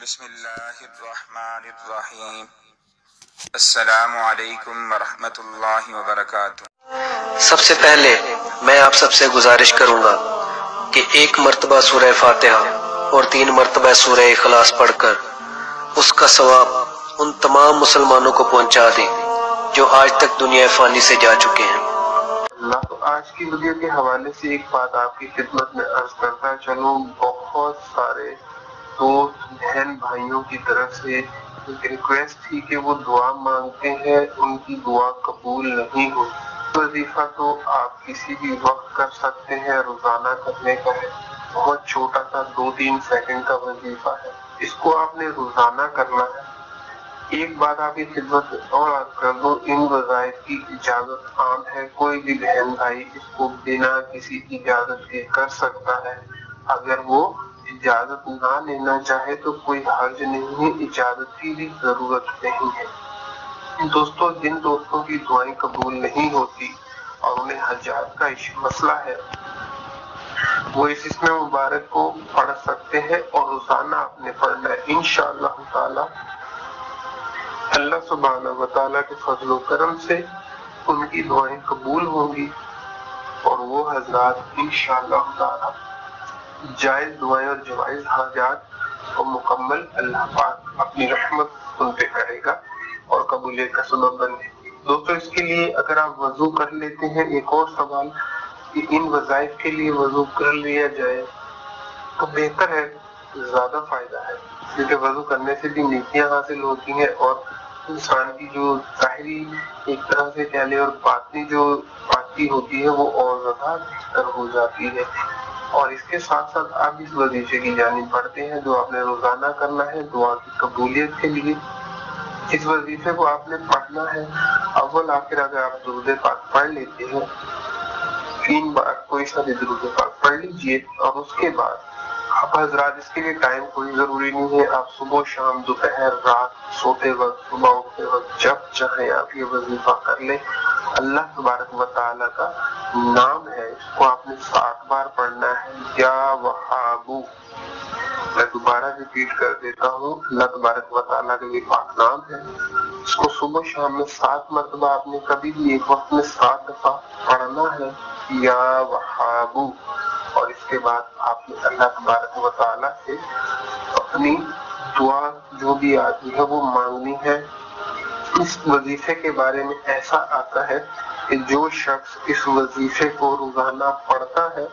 بسم اللہ الرحمن الرحیم۔ السلام علیکم ورحمۃ اللہ وبرکاتہ۔ سب سے پہلے میں آپ سب سے گزارش کروں گا کہ ایک مرتبہ سورہ فاتحہ اور 3 مرتبہ سورہ اخلاص پڑھ کر اس کا ثواب ان تمام مسلمانوں کو پہنچا دیں جو آج تک دنیا فانی سے جا چکے ہیں۔ تو آج کی ویڈیو کے حوالے سے ایک بات آپ کی خدمت میں عرض کرتا چلوں۔ بہت سارے دوست بہن بھائیوں کی طرف سے ایک ریکویسٹ تھی کہ وہ دعا مانگتے ہیں، ان کی دعا قبول نہیں ہوتی۔ وظیفہ تو آپ کسی بھی وقت کر سکتے ہیں، روزانہ کرنے کا ہے، بہت چھوٹا سا 2-3 سیکنڈ کا وظیفہ ہے، اس کو آپ نے روزانہ کرنا ہے۔ ایک بات آپ کی خدمت میں اور عرض کر دوں، ان وظائف کی اجازت عام ہے، کوئی بھی بہن بھائی اس کو بنا کسی اجازت کے کر سکتا ہے۔ اگر وہ اجازت نہ لینا چاہے تو کوئی حرج نہیں ہے، اجازت کی بھی ضرورت نہیں ہے۔ دوستوں، جن دوستوں کی دعائیں قبول نہیں ہوتی اور انہیں حاجات کا مسئلہ ہے، وہ اس اسم مبارک کو پڑھ سکتے ہیں اور روزانہ آپ نے پڑھنا ہے۔ انشاءاللہ تعالی اللہ سبحانہ و تعالیٰ کے فضل و کرم سے ان کی دعائیں قبول ہوں گی اور وہ حضرات انشاءاللہ تعالیٰ جائز دعائیں اور جوائز حاجات کو مکمل اللہ پاک اپنی رحمت ان پہ کرے گا اور قبولیت کا سبب بنے۔ دوستو، اس کے لیے اگر آپ وضو کر لیتے ہیں، ایک اور سوال کہ ان وظائف کے لیے وضو کر لیا جائے تو بہتر ہے، زیادہ فائدہ ہے، کیونکہ وضو کرنے سے بھی نیکیاں حاصل ہوتی ہیں اور انسان کی جو ظاہری ایک طرح سے کہہ لیں اور باطنی جو پاکی ہوتی ہے وہ اور زیادہ بہتر ہو جاتی ہے۔ اور اس کے ساتھ ساتھ آپ اس وظیفے کی جانب بڑھتے ہیں جو آپ نے روزانہ کرنا ہے دعا کی قبولیت کے لیے۔ اس وظیفے کو آپ نے پڑھنا ہے، اول آخر اگر آپ درود پاک پڑھ لیتے ہیں 3 بار کوئی سا بھی درود پاک پڑھ لیجئے، اور اس کے بعد آپ حضرات، اس کے لیے ٹائم کوئی ضروری نہیں ہے، آپ صبح شام دوپہر رات سوتے وقت صبح اٹھتے وقت جب چاہیں آپ یہ وظیفہ کر لیں۔ اللہ تبارک و تعالیٰ کا نام ہے، اس کو آپ نے 7 بار پڑھنا ہے، یا وہابو۔ میں دوبارہ ریپیٹ کر دیتا ہوں، اللہ تبارک و تعالیٰ کا یہ پاک نام ہے، اس کو صبح شام میں 7 مرتبہ آپ نے کبھی بھی ایک وقت میں 7 دفعہ پڑھنا ہے، یا وہابو۔ اور اس کے بعد آپ نے اللہ تبارک و تعالیٰ سے اپنی دعا جو بھی آتی ہے وہ مانگنی ہے۔ اس وظیفے کے بارے میں ایسا آتا ہے کہ جو شخص اس وظیفے کو روزانہ پڑھتا ہے،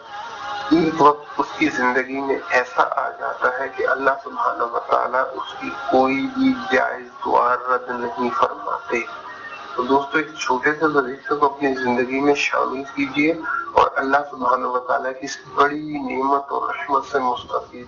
ایک وقت اس کی زندگی میں ایسا آ جاتا ہے کہ اللہ سبحانہ و تعالیٰ اس کی کوئی بھی جائز دعا رد نہیں فرماتے۔ تو دوستو، اس چھوٹے سے وظیفے کو اپنی زندگی میں شامل کیجئے اور اللہ سبحانہ و تعالیٰ کی اس بڑی نعمت اور رحمت سے مستفید